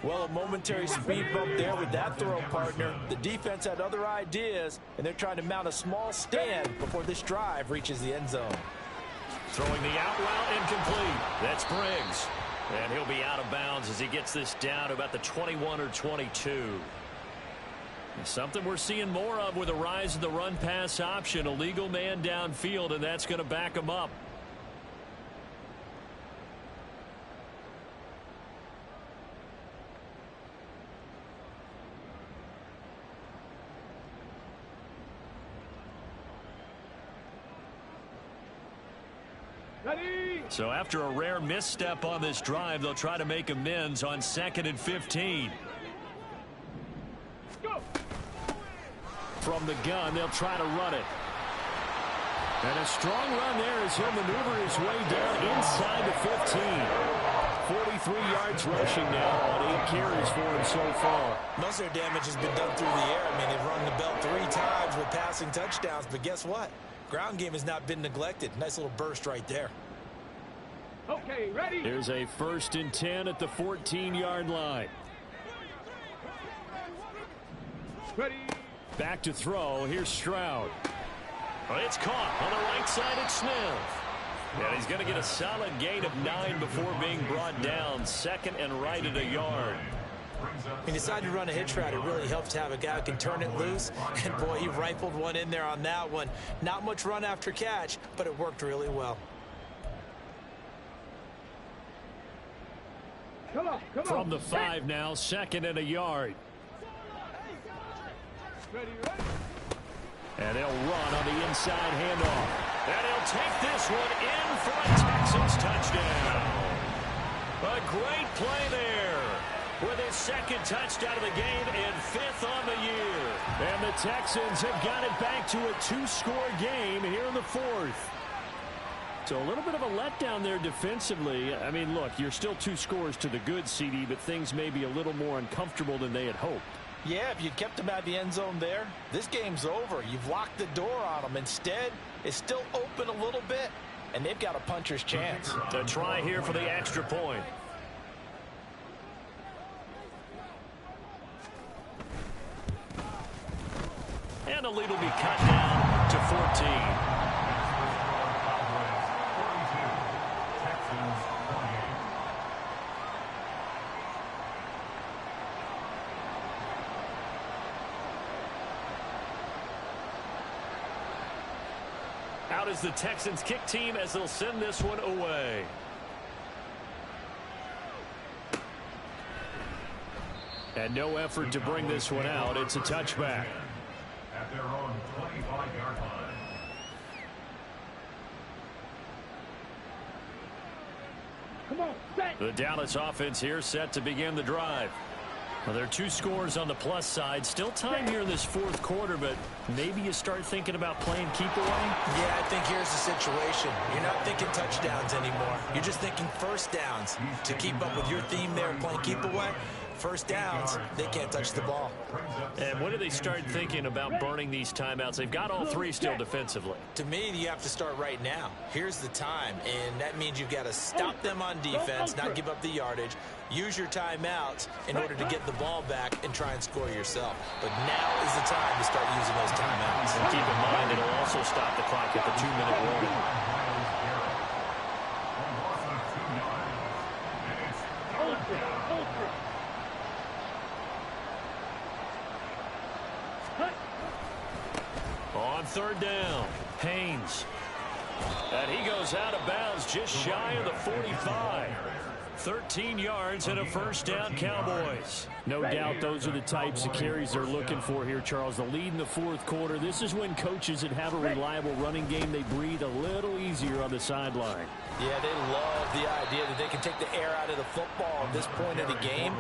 Well, a momentary speed bump there with that throw partner. The defense had other ideas, and they're trying to mount a small stand before this drive reaches the end zone. Throwing the out route incomplete. That's Briggs. And he'll be out of bounds as he gets this down to about the 21 or 22. Something we're seeing more of with a rise in the run-pass option. A legal man downfield, and that's going to back him up. Ready? So after a rare misstep on this drive, they'll try to make amends on 2nd and 15. Go. From the gun, they'll try to run it. And a strong run there as he'll maneuver his way down inside the 15. 43 yards rushing now on 8 carries for him so far. Most of their damage has been done through the air. I mean, they've run the belt 3 times with passing touchdowns, but guess what? Ground game has not been neglected. Nice little burst right there. Okay, ready? Here's a 1st and 10 at the 14-yard line. Ready? Back to throw. Here's Stroud. Well, it's caught on the right side at Smith. And he's going to get a solid gain of 9 before being brought down. 2nd and right at a yard. He decided to run a hitch route. It really helps to have a guy who can turn it loose. And, boy, he rifled one in there on that one. Not much run after catch, but it worked really well. Come on, come on. From the 5 now, 2nd and a yard. Ready, ready? And they'll run on the inside handoff. And he'll take this one in for a Texans touchdown. A great play there with his 2nd touchdown of the game and 5th on the year. And the Texans have got it back to a 2-score game here in the 4th. So a little bit of a letdown there defensively. I mean, look, you're still 2 scores to the good, CD, but things may be a little more uncomfortable than they had hoped. Yeah, if you kept them out of the end zone there, this game's over. You've locked the door on them. Instead, it's still open a little bit, and they've got a puncher's chance. To try here for the extra point. And the lead will be cut down to 14. Out is the Texans kick team as they'll send this one away. And no effort to bring this one out. It's a touchback. At their own 25-yard line. Come on, set. The Dallas offense here set to begin the drive. Well, there are 2 scores on the plus side. Still time here in this fourth quarter, but maybe you start thinking about playing keep away? Yeah, I think here's the situation. You're not thinking touchdowns anymore. You're just thinking first downs. To keep up with your theme there, playing keep away, first downs, they can't touch the ball. And when do they start thinking about burning these timeouts? They've got all 3 still defensively. To me, you have to start right now. Here's the time, and that means you've got to stop them on defense, not give up the yardage, use your timeouts in order to get the ball back and try and score yourself. But now is the time to start using those timeouts. And keep in mind, it'll also stop the clock at the 2-minute warning. On third down, Haynes. And he goes out of bounds just shy of the 45. 13 yards and a first down, Cowboys. No doubt those are the types of carries they're looking for here, Charles. The lead in the fourth quarter. This is when coaches that have a reliable running game, they breathe a little easier on the sideline. Yeah, they love the idea that they can take the air out of the football at this point of the game.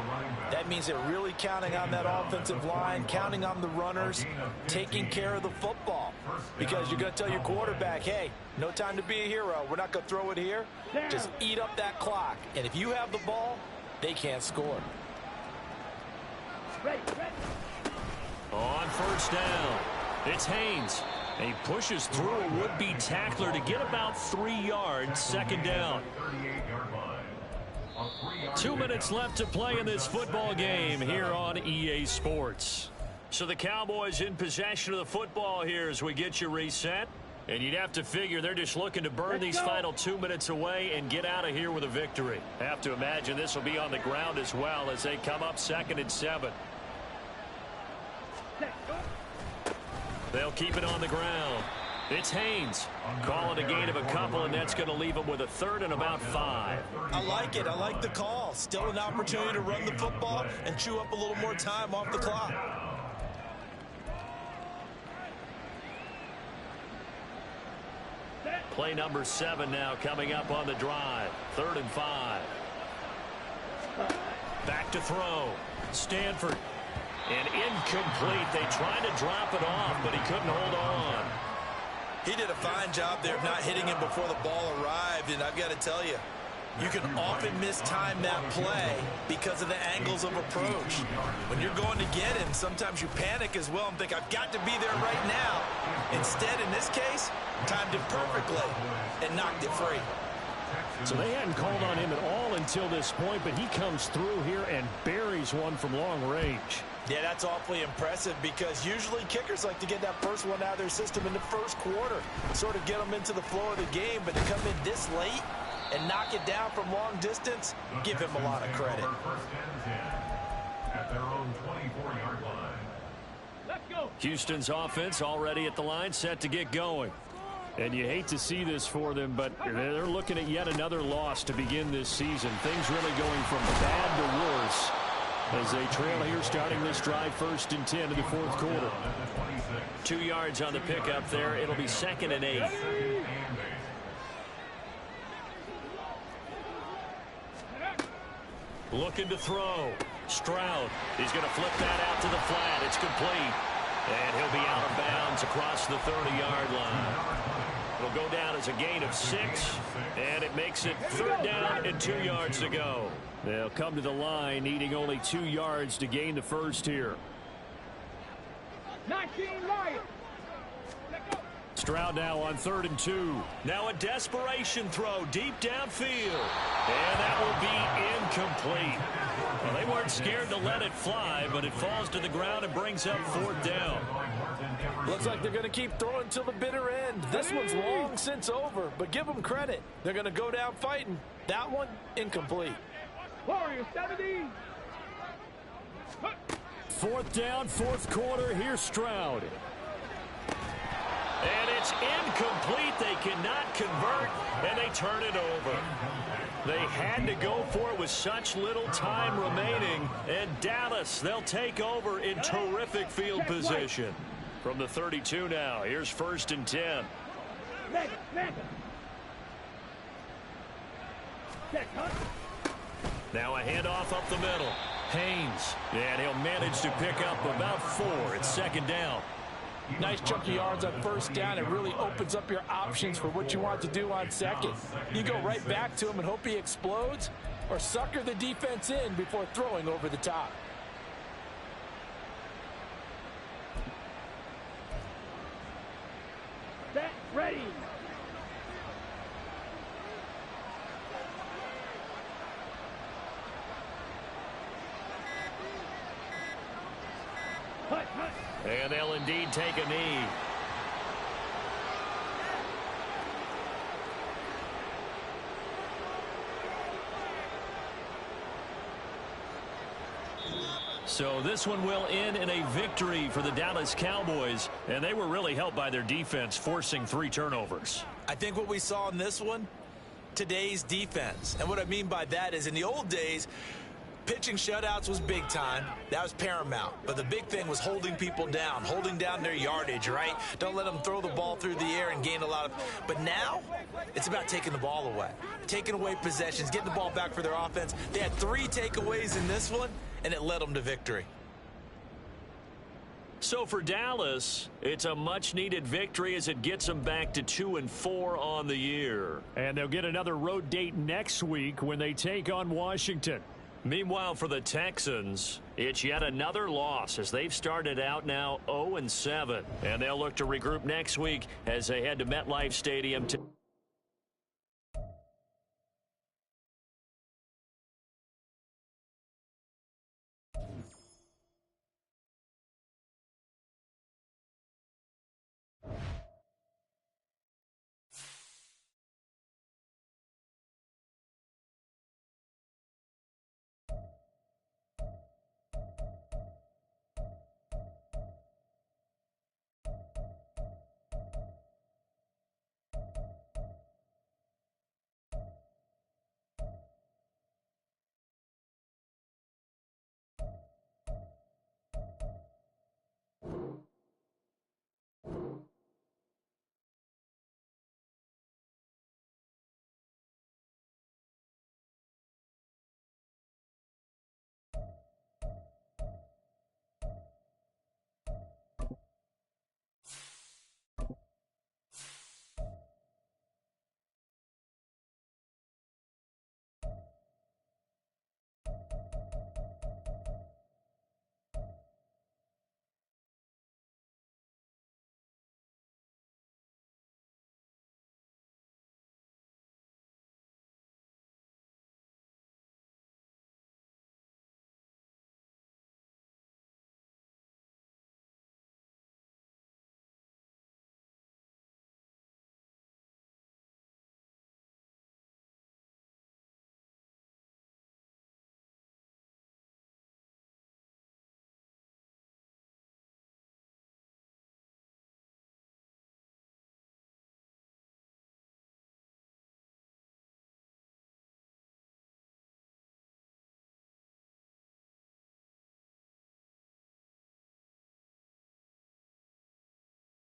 That means they're really counting on that offensive line, counting on the runners, taking care of the football. Because you're going to tell your quarterback, hey, no time to be a hero. We're not going to throw it here. Just eat up that clock. And if you have the ball, they can't score. On first down, it's Haynes. And he pushes through a would-be tackler to get about 3 yards, second down. 2 minutes left to play in this football game here on EA Sports. So the Cowboys in possession of the football here as we get you reset. And you'd have to figure they're just looking to burn these final 2 minutes away and get out of here with a victory. Have to imagine this will be on the ground as well as they come up 2nd and 7. They'll keep it on the ground. It's Haynes. Call it a gain of a couple, and that's going to leave them with a 3rd and about 5. I like it. I like the call. Still an opportunity to run the football and chew up a little more time off the clock. Play number 7 now coming up on the drive. 3rd and 5. Back to throw. Stanford. And incomplete. They tried to drop it off, but he couldn't hold on. He did a fine job there of not hitting him before the ball arrived, and I've got to tell you, you can often mistime that play because of the angles of approach. When you're going to get him, sometimes you panic as well and think, I've got to be there right now. Instead, in this case, timed it perfectly and knocked it free. So they hadn't called on him at all until this point, but he comes through here and buries one from long range. Yeah, that's awfully impressive because usually kickers like to get that first one out of their system in the first quarter, sort of get them into the flow of the game, but to come in this late and knock it down from long distance, give him a lot of credit. At their own 24-yard line. Let's go. Houston's offense already at the line, set to get going. And you hate to see this for them, but they're looking at yet another loss to begin this season. Things really going from bad to worse as they trail here starting this drive 1st and 10 in the fourth quarter. 2 yards on the pickup there. It'll be 2nd and 8. Looking to throw. Stroud. He's going to flip that out to the flat. It's complete. And he'll be out of bounds across the 30-yard line. It'll go down as a gain of 6, and it makes it 3rd down and 2 yards to go. They'll come to the line needing only 2 yards to gain the first here. 19 Lions. Let's go. Stroud now on 3rd and 2. Now a desperation throw deep downfield. And that will be incomplete. Well, they weren't scared to let it fly, but it falls to the ground and brings up 4th down. Looks like they're going to keep throwing till the bitter end. This one's long since over, but give them credit. They're going to go down fighting. That one, incomplete. Warriors 70. 4th down, 4th quarter. Here's Stroud. And it's incomplete. They cannot convert, and they turn it over. They had to go for it with such little time remaining. And Dallas, they'll take over in terrific field position. From the 32 now, here's 1st and 10. Now a handoff up the middle. Haynes, and he'll manage to pick up about 4. It's second down. Nice chunky yards on first down. It really opens up your options for what you want to do on second. You go right back to him and hope he explodes, or sucker the defense in before throwing over the top. Set, ready. Hut, hut. And they'll indeed take a knee. So this one will end in a victory for the Dallas Cowboys, and they were really helped by their defense, forcing 3 turnovers. I think what we saw in this one, today's defense. And what I mean by that is in the old days, pitching shutouts was big time. That was paramount. But the big thing was holding people down, holding down their yardage, right? Don't let them throw the ball through the air and gain a lot of... But now, it's about taking the ball away. Taking away possessions, getting the ball back for their offense. They had 3 takeaways in this one, and it led them to victory. So for Dallas, it's a much-needed victory as it gets them back to 2-4 on the year. And they'll get another road date next week when they take on Washington. Meanwhile, for the Texans, it's yet another loss as they've started out now 0-7. And they'll look to regroup next week as they head to MetLife Stadium to